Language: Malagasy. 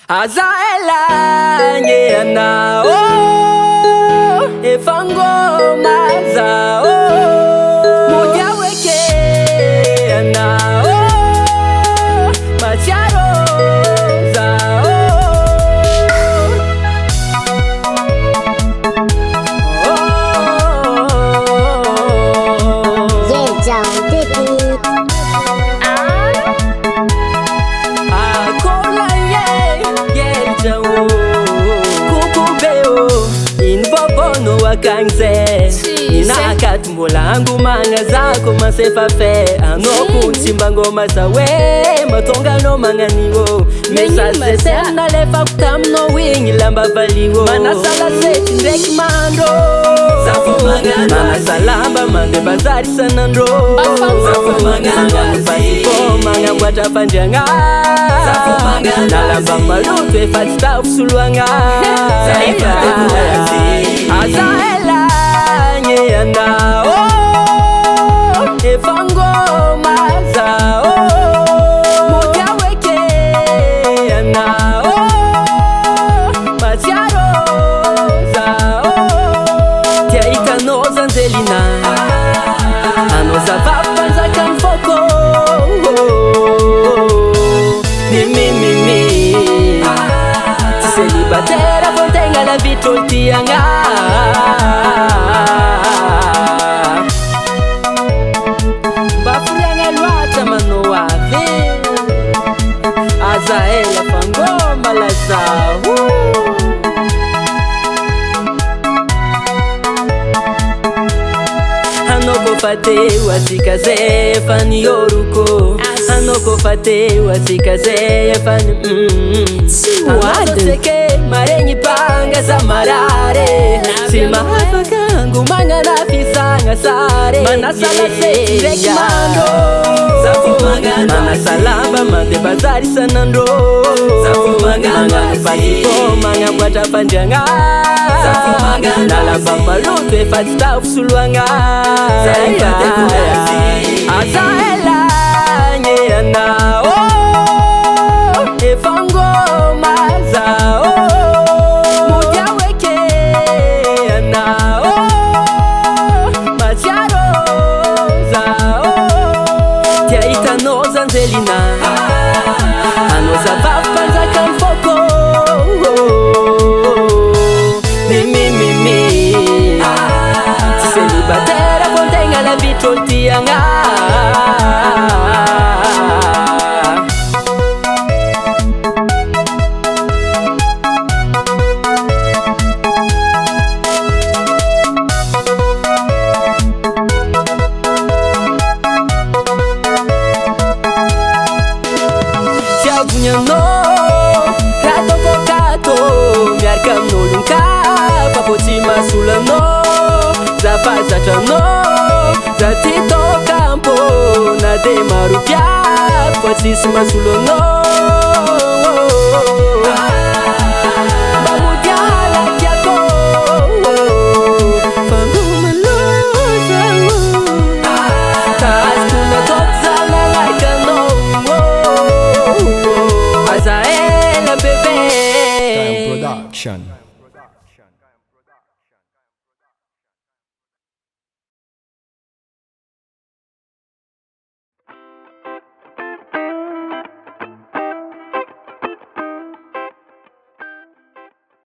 Azaela nyeana efangoma zao moja weke ana macharo zao Kangze inakatumbola angumanga zako masefa fe anokunsimba ngoma zawe matongano manganiwo mesaze sena lefa kutamno wingi lamba valiwo manasala seti ndeki mando Zafo mangano manasalamba mande bazari sanandro Zafo mangano pasipo manga mwata panjanga Zafo mangano nalamba malutu efatita ufsuluanga Azaela nyeana efangoma zao moja weke ana macharo zao tiaika noza nzelina anoza vapanza kamfoko mimi tiselibatera fontenga la vitoltianga Azaela fangoma la zao Hanoko fate wasikaze fani yoruko Hanoko fate wasikaze fani Hanoko seke marenyi panga samarare Sima hafakangu manga nafisanga sare Manasala seki reki mando Zafo mangano manasalamba mande bazari sanandro Zafo mangano pasipo manga mwata panjanga Zafo mangano nalamba malutu efatita ufsuluanga Azaela nyeana efangoma zao moja weke ana macharo zao tiaika noza nzelina anoza vapanza kamfoko mimi tiselibatera fontenga la vitoltianga Kato ko kato miarkam nolunka papotima sulano zafaza chano zatito campo na de marupia potisima sulano bamudiala kiako fanguma loza taskuna topzala like no Azaela bebe Time Production.